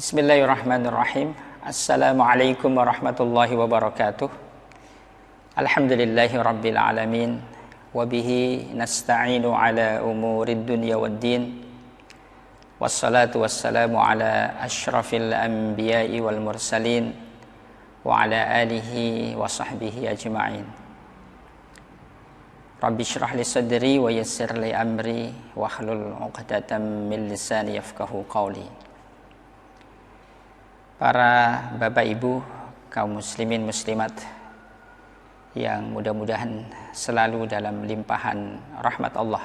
Bismillahirrahmanirrahim. Assalamualaikum warahmatullahi wabarakatuh. Alhamdulillahi rabbil alamin. Wabihi nasta'inu ala umurid dunya waddin. Wassalatu wassalamu ala ashrafil anbiya'i wal mursalin. Wa ala alihi wa sahbihi ajma'in. Rabbi syrah li sadri wa yassir li amri. Wahlul uqdatan min lisani yafqahu qawli. Para bapak ibu, kaum muslimin muslimat yang mudah-mudahan selalu dalam limpahan rahmat Allah.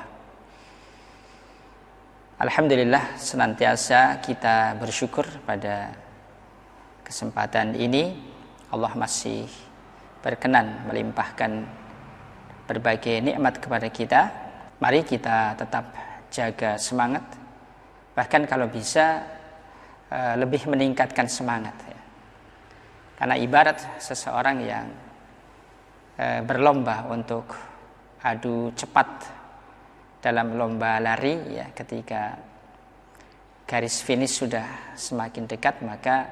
Alhamdulillah, senantiasa kita bersyukur pada kesempatan ini Allah masih berkenan melimpahkan berbagai nikmat kepada kita. Mari kita tetap jaga semangat, bahkan kalau bisa lebih meningkatkan semangat ya. Karena ibarat seseorang yang berlomba untuk adu cepat dalam lomba lari ya, ketika garis finish sudah semakin dekat maka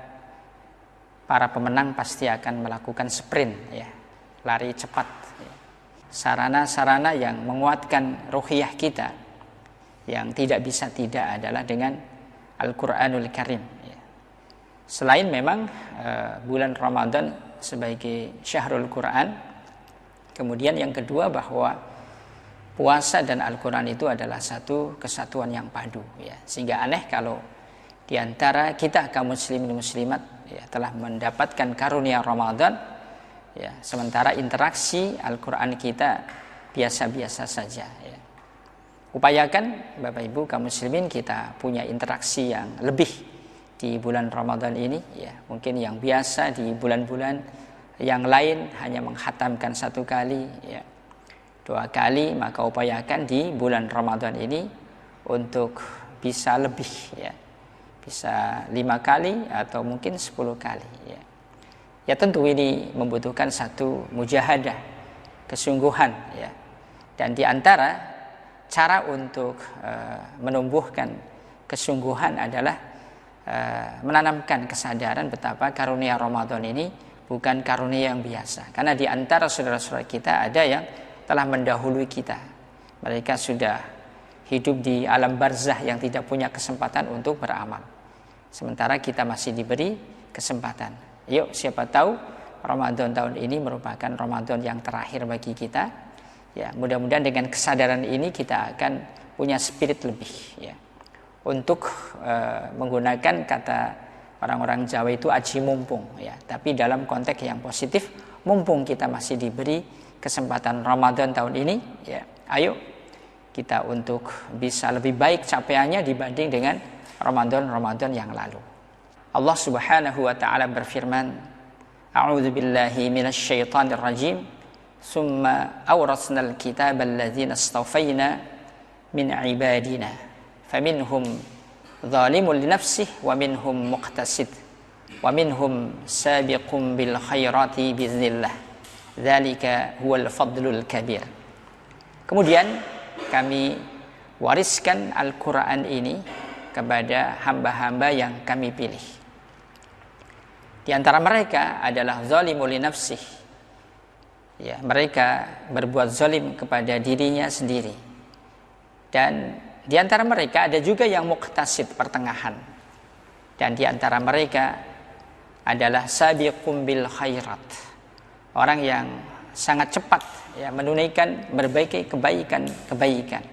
para pemenang pasti akan melakukan sprint ya, lari cepat ya. Sarana-sarana yang menguatkan ruhiyah kita yang tidak bisa tidak adalah dengan Al-Quranul Karim ya. Selain memang bulan Ramadan sebagai syahrul Quran, kemudian yang kedua bahwa puasa dan Al-Quran itu adalah satu kesatuan yang padu ya. Sehingga aneh kalau diantara kita kaum muslimin muslimat ya, telah mendapatkan karunia Ramadan ya, sementara interaksi Al-Quran kita biasa-biasa saja ya. Upayakan Bapak Ibu kaum muslimin kita punya interaksi yang lebih di bulan Ramadan ini ya. Mungkin yang biasa di bulan-bulan yang lain hanya menghatamkan 1 kali ya, 2 kali, maka upayakan di bulan Ramadan ini untuk bisa lebih ya, bisa 5 kali atau mungkin 10 kali ya. Ya tentu ini membutuhkan satu mujahadah, kesungguhan ya. Dan di antara cara untuk menumbuhkan kesungguhan adalah menanamkan kesadaran betapa karunia Ramadan ini bukan karunia yang biasa. Karena di antara saudara-saudara kita ada yang telah mendahului kita. Mereka sudah hidup di alam barzah yang tidak punya kesempatan untuk beramal. Sementara kita masih diberi kesempatan. Yuk, siapa tahu Ramadan tahun ini merupakan Ramadan yang terakhir bagi kita. Ya, mudah-mudahan dengan kesadaran ini kita akan punya spirit lebih ya. Untuk menggunakan kata orang-orang Jawa itu aji mumpung ya, tapi dalam konteks yang positif, mumpung kita masih diberi kesempatan Ramadan tahun ini ya, ayo kita untuk bisa lebih baik capaiannya dibanding dengan Ramadan yang lalu. Allah Subhanahu wa taala berfirman, A'udzubillahi minasyaitonir rajim. Summa awrasnal kitabal ladzina istafayna min ibadina faminhum zalimun li nafsihi wa minhum muqtasid wa minhum sabiqun bil khairati biiznillah dzalika huwal fadlul kabir. Kemudian kami wariskan Al-Qur'an ini kepada hamba-hamba yang kami pilih. Di antara mereka adalah zalimul li nafsihi ya, mereka berbuat zalim kepada dirinya sendiri. Dan di antara mereka ada juga yang muqtasid, pertengahan. Dan di antara mereka adalah sabiqum bil khairat, orang yang sangat cepat ya, menunaikan berbagai kebaikan.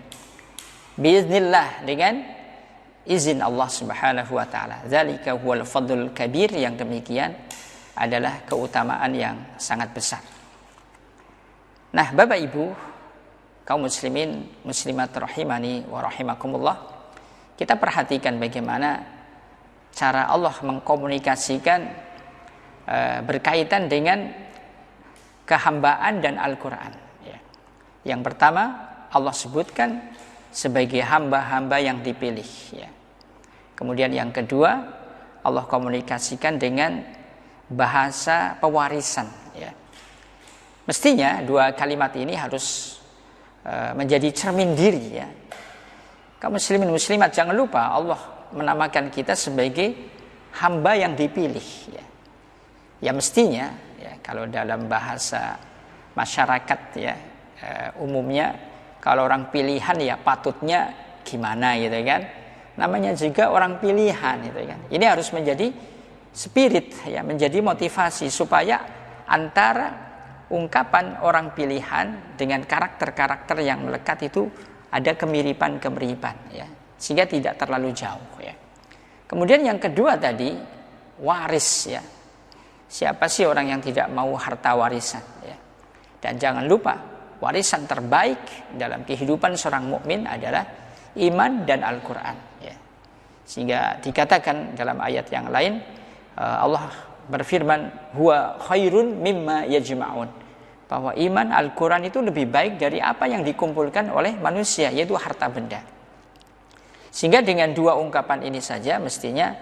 Biiznillah, dengan izin Allah Subhanahu wa taala. Dzalika huwal fadlul kabir, yang demikian adalah keutamaan yang sangat besar. Nah, Bapak Ibu, kaum muslimin muslimat rahimani wa rahimakumullah, kita perhatikan bagaimana cara Allah mengkomunikasikan berkaitan dengan kehambaan dan Al-Quran ya. Yang pertama Allah sebutkan sebagai hamba-hamba yang dipilih ya. Kemudian yang kedua Allah komunikasikan dengan bahasa pewarisan ya. Mestinya 2 kalimat ini harus menjadi cermin diri ya. Kaum muslimin muslimat, jangan lupa Allah menamakan kita sebagai hamba yang dipilih ya. Ya mestinya ya, kalau dalam bahasa masyarakat ya umumnya kalau orang pilihan ya patutnya gimana gitu kan. Namanya juga orang pilihan gitu kan. Ini harus menjadi spirit ya, menjadi motivasi supaya antara ungkapan orang pilihan dengan karakter-karakter yang melekat itu ada kemiripan-kemiripan ya, sehingga tidak terlalu jauh ya. Kemudian yang kedua tadi waris ya. Siapa sih orang yang tidak mau harta warisan ya? Dan jangan lupa warisan terbaik dalam kehidupan seorang mukmin adalah iman dan Al-Qur'an ya. Sehingga dikatakan dalam ayat yang lain Allah berfirman huwa khairun mimma yajma'un, bahwa iman Al-Qur'an itu lebih baik dari apa yang dikumpulkan oleh manusia, yaitu harta benda. Sehingga dengan dua ungkapan ini saja mestinya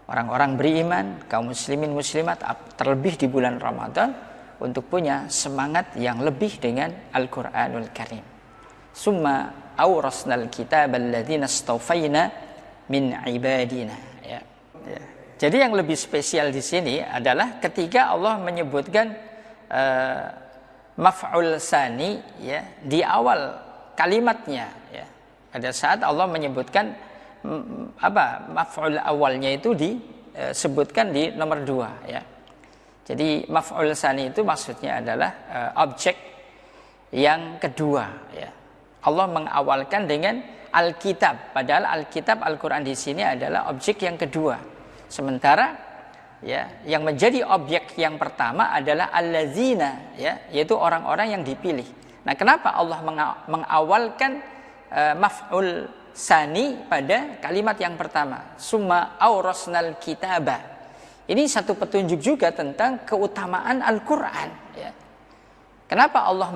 orang-orang beriman, kaum muslimin muslimat terlebih di bulan Ramadan untuk punya semangat yang lebih dengan Al-Qur'anul Karim. Summa awrasnal kitab alladzina istawfaina min ibadina ya. Jadi yang lebih spesial di sini adalah ketika Allah menyebutkan maf'ul sani ya di awal kalimatnya ya. Pada saat Allah menyebutkan maf'ul awalnya itu disebutkan di nomor 2 ya. Jadi maf'ul sani itu maksudnya adalah objek yang kedua ya. Allah mengawalkan dengan Alkitab, padahal Alkitab Al-Qur'an di sini adalah objek yang kedua. Sementara ya yang menjadi objek yang pertama adalah allazina ya, yaitu orang-orang yang dipilih. Nah, kenapa Allah mengawalkan maf'ul sani pada kalimat yang pertama, summa aurasnal kitaba. Ini satu petunjuk juga tentang keutamaan Al-Qur'an ya. Kenapa Allah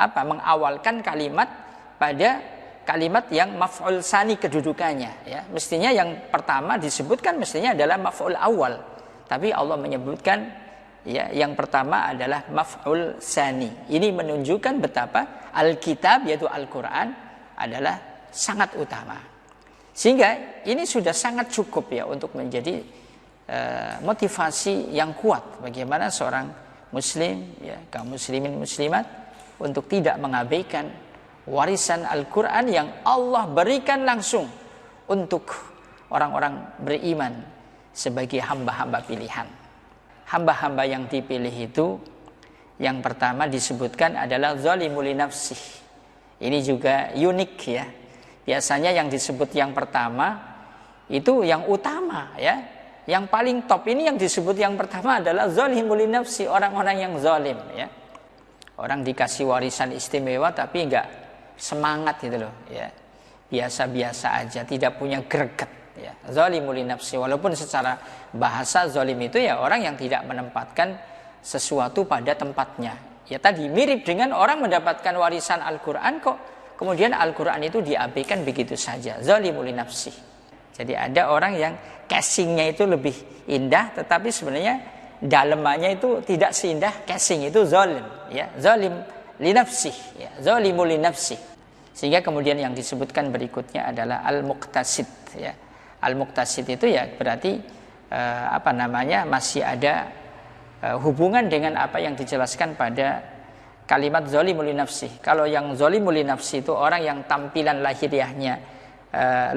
mengawalkan kalimat pada kalimat yang maf'ul sani kedudukannya ya. Mestinya yang pertama disebutkan mestinya adalah maf'ul awal, tapi Allah menyebutkan ya yang pertama adalah maf'ul sani. Ini menunjukkan betapa Alkitab yaitu Al-Qur'an adalah sangat utama, sehingga ini sudah sangat cukup ya untuk menjadi motivasi yang kuat bagaimana seorang muslim ya, kaum muslimin muslimat untuk tidak mengabaikan warisan Al-Qur'an yang Allah berikan langsung untuk orang-orang beriman sebagai hamba-hamba pilihan. Hamba-hamba yang dipilih itu yang pertama disebutkan adalah zalimul li nafsih. Ini juga unik ya. Biasanya yang disebut yang pertama itu yang utama ya. Yang paling top ini yang disebut yang pertama adalah zalimul li nafsi, orang-orang yang zalim ya. Orang dikasih warisan istimewa tapi enggak semangat gitu loh ya. Biasa-biasa aja, tidak punya greget ya. Zalimul li nafsi, walaupun secara bahasa zalim itu ya orang yang tidak menempatkan sesuatu pada tempatnya. Ya tadi mirip dengan orang mendapatkan warisan Al-Qur'an kok kemudian Al-Qur'an itu diabaikan begitu saja. Zalimul li nafsi. Jadi ada orang yang casingnya itu lebih indah tetapi sebenarnya dalamannya itu tidak seindah casing itu zalim ya. Zalim li nafsi ya. Zalimul li nafsi. Sehingga kemudian yang disebutkan berikutnya adalah al-muqtasid ya. Al-muqtasid itu ya berarti masih ada hubungan dengan apa yang dijelaskan pada kalimat zalimul li nafsi. Kalau yang zalimul li nafsi itu orang yang tampilan lahiriahnya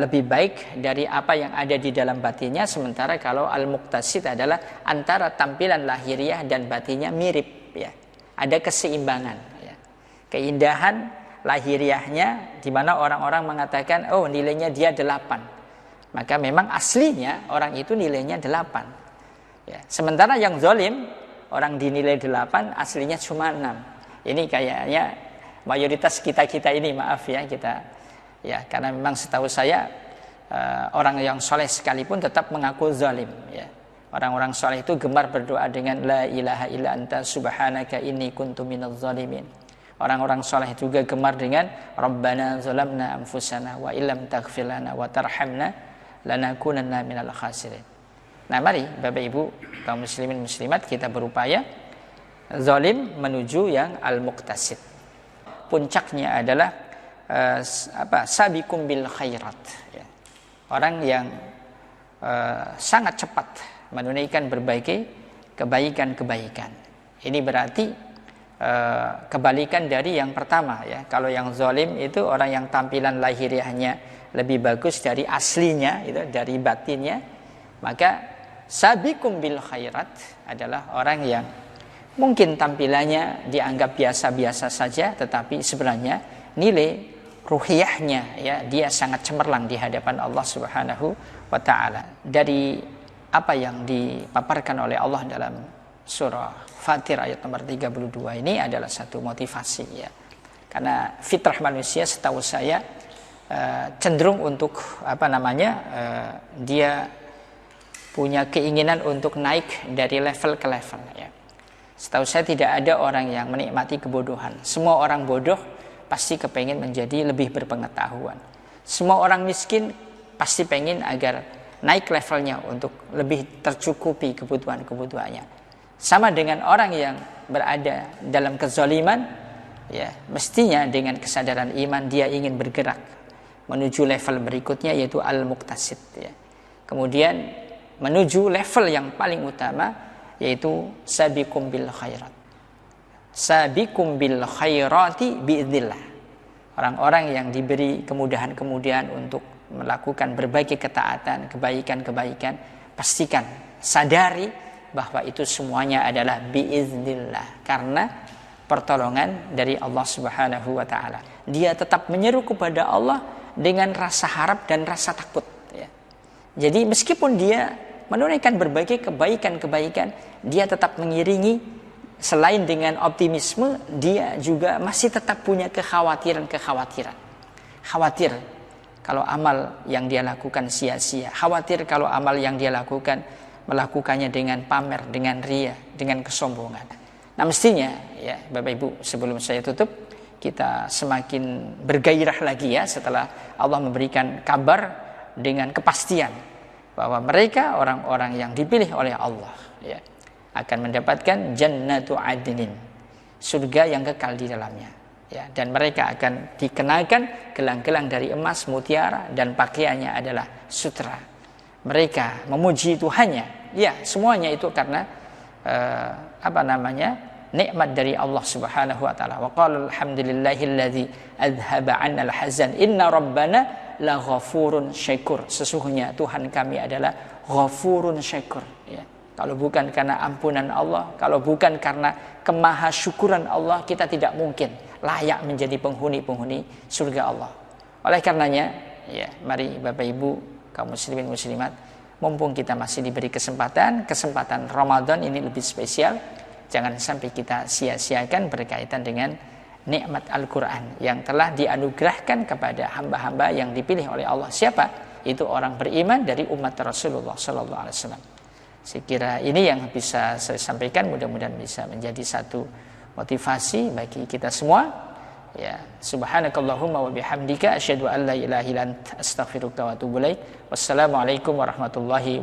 lebih baik dari apa yang ada di dalam batinnya, sementara kalau al-muqtasid adalah antara tampilan lahiriah dan batinnya mirip ya. Ada keseimbangan ya. Keindahan lahiriahnya di mana orang-orang mengatakan oh nilainya dia 8. Maka memang aslinya orang itu nilainya 8. Ya. Sementara yang zalim orang dinilai 8 aslinya cuma 6. Ini kayaknya mayoritas kita ini, maaf ya kita ya, karena memang setahu saya orang yang soleh sekalipun tetap mengaku zalim ya. Orang-orang soleh itu gemar berdoa dengan la ilaha illa anta subhanaka inni kuntu minadz zalimin. Orang-orang soleh juga gemar dengan rabbana zalamna anfusana wa illam taghfir lana wa tarhamna lanakunanna minal khasirin. Nah, mari Bapak Ibu kaum muslimin muslimat kita berupaya zalim menuju yang al-muqtasid. Puncaknya adalah sabiqum bil khairat ya. Orang yang sangat cepat menunaikan berbagai kebaikan-kebaikan. Ini berarti kebalikan dari yang pertama ya. Kalau yang zalim itu orang yang tampilan lahiriahnya lebih bagus dari aslinya, itu dari batinnya. Maka sabiqum bil khairat adalah orang yang mungkin tampilannya dianggap biasa-biasa saja, tetapi sebenarnya nilai ruhiyahnya ya dia sangat cemerlang di hadapan Allah Subhanahu wa taala. Dari apa yang dipaparkan oleh Allah dalam surah Fatir ayat nomor 32 ini adalah satu motivasi ya. Karena fitrah manusia setahu saya cenderung untuk dia punya keinginan untuk naik dari level ke level ya. Setahu saya tidak ada orang yang menikmati kebodohan. Semua orang bodoh pasti kepengen menjadi lebih berpengetahuan. Semua orang miskin pasti pengen agar naik levelnya untuk lebih tercukupi kebutuhan-kebutuhannya. Sama dengan orang yang berada dalam kezaliman, ya mestinya dengan kesadaran iman dia ingin bergerak menuju level berikutnya yaitu al-muqtasid. Ya. Kemudian menuju level yang paling utama yaitu sabiqum bil khairat. Sabiqum bil khairati biidznillah. Orang-orang yang diberi kemudahan-kemudahan untuk melakukan berbagai ketaatan, kebaikan-kebaikan, pastikan, sadari bahwa itu semuanya adalah biiznillah, karena pertolongan dari Allah Subhanahu wa taala. Dia tetap menyeru kepada Allah dengan rasa harap dan rasa takut ya. Jadi meskipun dia menunaikan berbagai kebaikan-kebaikan, dia tetap mengiringi, selain dengan optimisme, dia juga masih tetap punya kekhawatiran-kekhawatiran. Khawatir kalau amal yang dia lakukan sia-sia, khawatir kalau amal yang dia melakukannya dengan pamer, dengan ria, dengan kesombongan. Nah mestinya ya Bapak Ibu, sebelum saya tutup, kita semakin bergairah lagi ya setelah Allah memberikan kabar dengan kepastian bahwa mereka orang-orang yang dipilih oleh Allah ya akan mendapatkan jannatu adnin, surga yang kekal di dalamnya ya, dan mereka akan dikenakan gelang-gelang dari emas, mutiara, dan pakaiannya adalah sutra. Mereka memuji Tuhannya ya, semuanya itu karena nikmat dari Allah Subhanahu wa taala. Wa qala alhamdulillahilladzi adhaba 'annal hazan inna rabbana laghafurun syakur. Sesungguhnya Tuhan kami adalah ghafurun syakur ya. Kalau bukan karena ampunan Allah, kalau bukan karena kemahasyukuran Allah, kita tidak mungkin layak menjadi penghuni-penghuni surga Allah. Oleh karenanya ya, mari Bapak Ibu kaum muslimin muslimat, mumpung kita masih diberi kesempatan Ramadan ini lebih spesial, jangan sampai kita sia-siakan berkaitan dengan nikmat Al-Quran yang telah dianugerahkan kepada hamba-hamba yang dipilih oleh Allah. Siapa? Itu orang beriman dari umat Rasulullah Sallallahu Alaihi Wasallam. Saya kira ini yang bisa saya sampaikan, mudah-mudahan bisa menjadi satu motivasi bagi kita semua. Ya, subhanakallahumma wa bihamdika asyhadu an la ilaha illa anta astaghfiruka wa atubu ilaik. Wassalamualaikum warahmatullahi wabarakatuh.